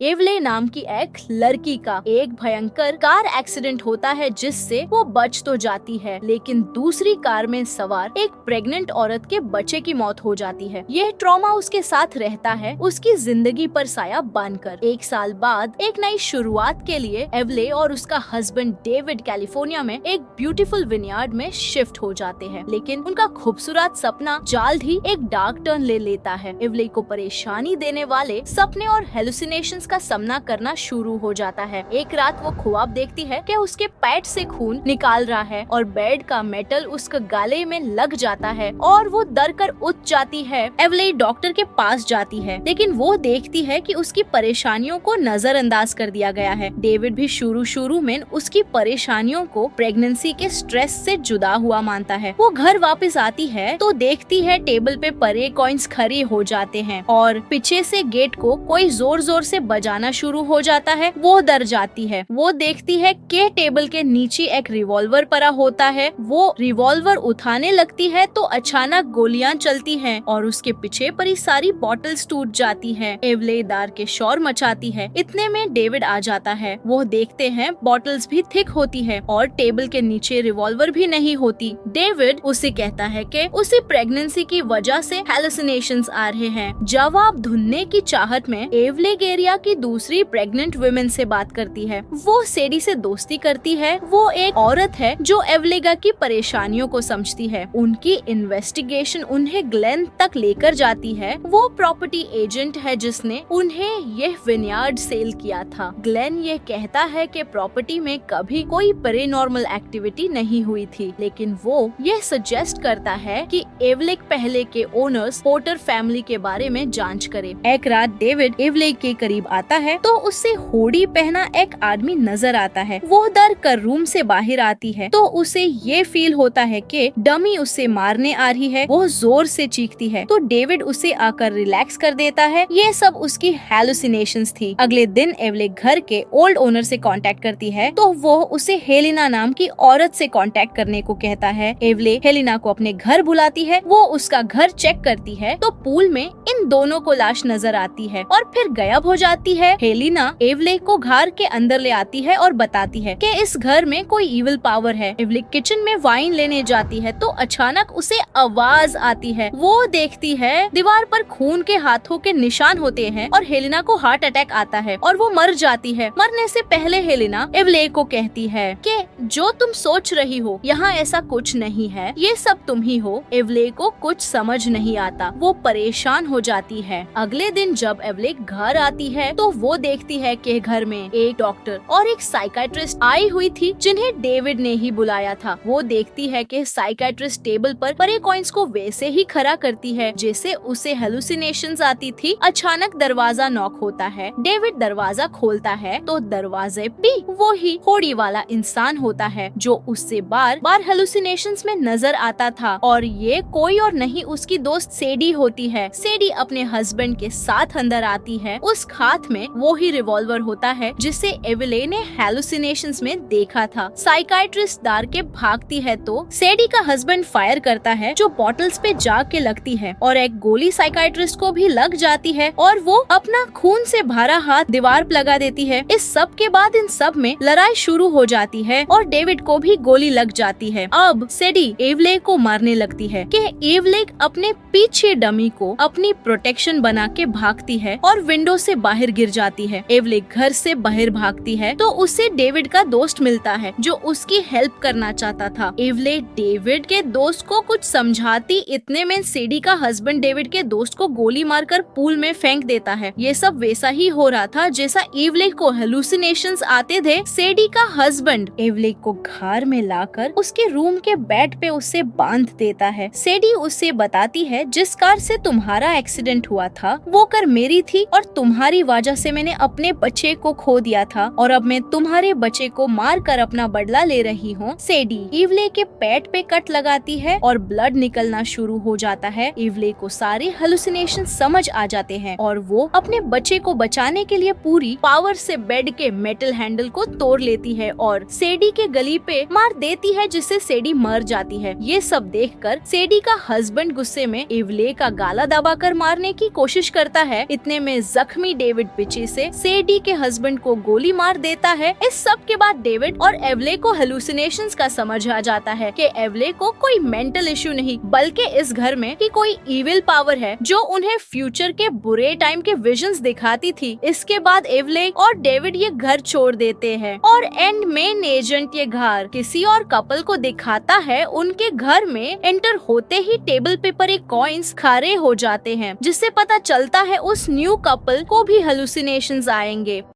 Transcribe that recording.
एवले नाम की एक लड़की का एक भयंकर कार एक्सीडेंट होता है जिससे वो बच तो जाती है, लेकिन दूसरी कार में सवार एक प्रेग्नेंट औरत के बच्चे की मौत हो जाती है। यह ट्रॉमा उसके साथ रहता है, उसकी जिंदगी पर साया बांधकर। एक साल बाद एक नई शुरुआत के लिए एवले और उसका हस्बैंड डेविड कैलिफोर्निया में एक ब्यूटीफुल विनयार्ड में शिफ्ट हो जाते हैं, लेकिन उनका खूबसूरत सपना जल्द ही एक डार्क टर्न ले लेता है। एवले को परेशानी देने वाले सपने और हेलुसिनेशंस का सामना करना शुरू हो जाता है। एक रात वो ख्वाब देखती है कि उसके पेट से खून निकाल रहा है और बेड का मेटल उसके गले में लग जाता है और वो डर कर उठ जाती है। एवले डॉक्टर के पास जाती है, लेकिन वो देखती है कि उसकी परेशानियों को नजरअंदाज कर दिया गया है। डेविड भी शुरू में उसकी परेशानियों को प्रेगनेंसी के स्ट्रेस से जुदा हुआ मानता है। वो घर वापस आती है तो देखती है टेबल पे पड़े कॉइन्स खड़े हो जाते हैं और पीछे से गेट को कोई जोर जोर से बजाना शुरू हो जाता है। वो डर जाती है। वो देखती है कि टेबल के नीचे एक रिवॉल्वर पड़ा होता है। वो रिवॉल्वर उठाने लगती है तो अचानक गोलियां चलती हैं और उसके पीछे पड़ी सारी बॉटल्स टूट जाती हैं। एवले दार के शोर मचाती है। इतने में डेविड आ जाता है। वो देखते हैं बॉटल्स भी थिक होती है और टेबल के नीचे रिवॉल्वर भी नहीं होती। डेविड उसे कहता है कि उसे प्रेगनेंसी की वजह से हेलुसिनेशंस आ रहे हैं। जवाब ढूंढने की चाहत में एवले गेरिया की दूसरी प्रेग्नेंट वुमेन से बात करती है। वो सेडी से दोस्ती करती है। वो एक औरत है जो एवलेगा की परेशानियों को समझती है। उनकी इन्वेस्टिगेशन उन्हें ग्लेन तक लेकर जाती है। वो प्रॉपर्टी एजेंट है जिसने उन्हें यह विनयार्ड सेल किया था। ग्लेन ये कहता है कि प्रॉपर्टी में कभी कोई पैरानॉर्मल एक्टिविटी नहीं हुई थी, लेकिन वो यह सजेस्ट करता है कि एवलेक पहले के ओनर्स पोर्टर फैमिली के बारे में जांच करे। एक रात डेविड एवलेक के करीब आता है तो उससे होडी पहना एक आदमी नजर आता है। वो डर कर रूम से बाहर आती है तो उसे ये फील होता है कि डमी उसे मारने आ रही है। वो जोर से चीखती है तो डेविड उसे आकर रिलैक्स कर देता है। ये सब उसकी हेलुसिनेशंस थी। अगले दिन एवले घर के ओल्ड ओनर से कांटेक्ट करती है तो वो उसे हेलिना नाम की औरत से कांटेक्ट करने को कहता है। एवले हेलिना को अपने घर बुलाती है। वो उसका घर चेक करती है तो पूल में इन दोनों को लाश नजर आती है और फिर गायब हो जाती है। हेलिना एवले को घर के अंदर ले आती है और बताती है कि इस घर में कोई इविल पावर है। एवले किचन में वाइन लेने जाती है तो अचानक उसे आवाज आती है। वो देखती है दीवार पर खून के हाथों के निशान होते हैं और हेलिना को हार्ट अटैक आता है और वो मर जाती है। मरने से पहले हेलिना एवले को कहती है कि जो तुम सोच रही हो यहाँ ऐसा कुछ नहीं है, ये सब तुम ही हो। एवले को कुछ समझ नहीं आता। वो परेशान हो जाती है। अगले दिन जब एवले घर आती है तो वो देखती है कि घर में एक डॉक्टर और एक साइकियाट्रिस्ट आई हुई थी जिन्हें डेविड ने ही बुलाया था। वो देखती है कि साइकियाट्रिस्ट टेबल पर पड़े कॉइन्स को वैसे ही खड़ा करती है जैसे उसे हेलुसिनेशंस आती थी। अचानक दरवाजा नॉक होता है। डेविड दरवाजा खोलता है तो दरवाजे पे वो ही होड़ी वाला इंसान होता है जो उससे बार बार हेलुसिनेशंस में नजर आता था और ये कोई और नहीं उसकी दोस्त सेडी होती है। सेडी अपने हस्बैंड के साथ अंदर आती है। उस हाथ में वो ही रिवॉल्वर होता है जिसे एवले ने हेलुसिनेशंस में देखा था। साइकियाट्रिस्ट दार के भागती है तो सेडी का हस्बैंड फायर करता है जो बॉटल्स पे जाके लगती है और एक गोली साइकियाट्रिस्ट को भी लग जाती है और वो अपना खून से भरा हाथ दीवार पर लगा देती है। इस सब के बाद इन सब में लड़ाई शुरू हो जाती है और डेविड को भी गोली लग जाती है। अब सेडी एवले को मारने लगती है कि एवले अपने पीछे डमी को अपनी प्रोटेक्शन बना के भागती है और विंडो से बाहर गिर जाती है। एवले घर से बाहर भागती है तो उसे डेविड का दोस्त मिलता है जो उसकी हेल्प करना चाहता था। एवले डेविड के दोस्त को कुछ समझाती, इतने में सेडी का हस्बैंड डेविड के दोस्त को गोली मारकर पूल में फेंक देता है। ये सब वैसा ही हो रहा था जैसा एवले को हेलुसिनेशंस आते थे। सेडी का हस्बैंड एवले को घर में लाकर उसके रूम के बेड पे उसे बांध देता है। सेडी उसे बताती है जिस कार से तुम्हारा एक्सीडेंट हुआ था वो कार मेरी थी और तुम्हारी वजह से मैंने अपने बच्चे को खो दिया था और अब मैं तुम्हारे बच्चे को मार कर अपना बदला ले रही हूँ। सेडी एवले के पेट पे कट लगाती है और ब्लड निकलना शुरू हो जाता है। एवले को सारे हेलुसिनेशन समझ आ जाते हैं और वो अपने बच्चे को बचाने के लिए पूरी पावर से बेड के मेटल हैंडल को तोड़ लेती है और सेडी के गली पे मार देती है जिससे सेडी मर जाती है। ये सब देखकर सेडी का हस्बैंड गुस्से में एवले का गाला दबाकर मारने की कोशिश करता है। इतने में जख्मी डेविड डेविड पीछे से सेडी के हस्बैंड को गोली मार देता है। इस सब के बाद डेविड और एवले को हेलुसिनेशंस का समझ आ जाता है कि एवले को कोई मेंटल इश्यू नहीं बल्कि इस घर में कि कोई इविल पावर है जो उन्हें फ्यूचर के बुरे टाइम के विजन्स दिखाती थी। इसके बाद एवले और डेविड ये घर छोड़ देते हैं और एंड मेन एजेंट ये घर किसी और कपल को दिखाता है। उनके घर में एंटर होते ही टेबल पे पर एक कॉइन्स खड़े हो जाते हैं जिससे पता चलता है उस न्यू कपल को भी हेलुसिनेशंस आएंगे।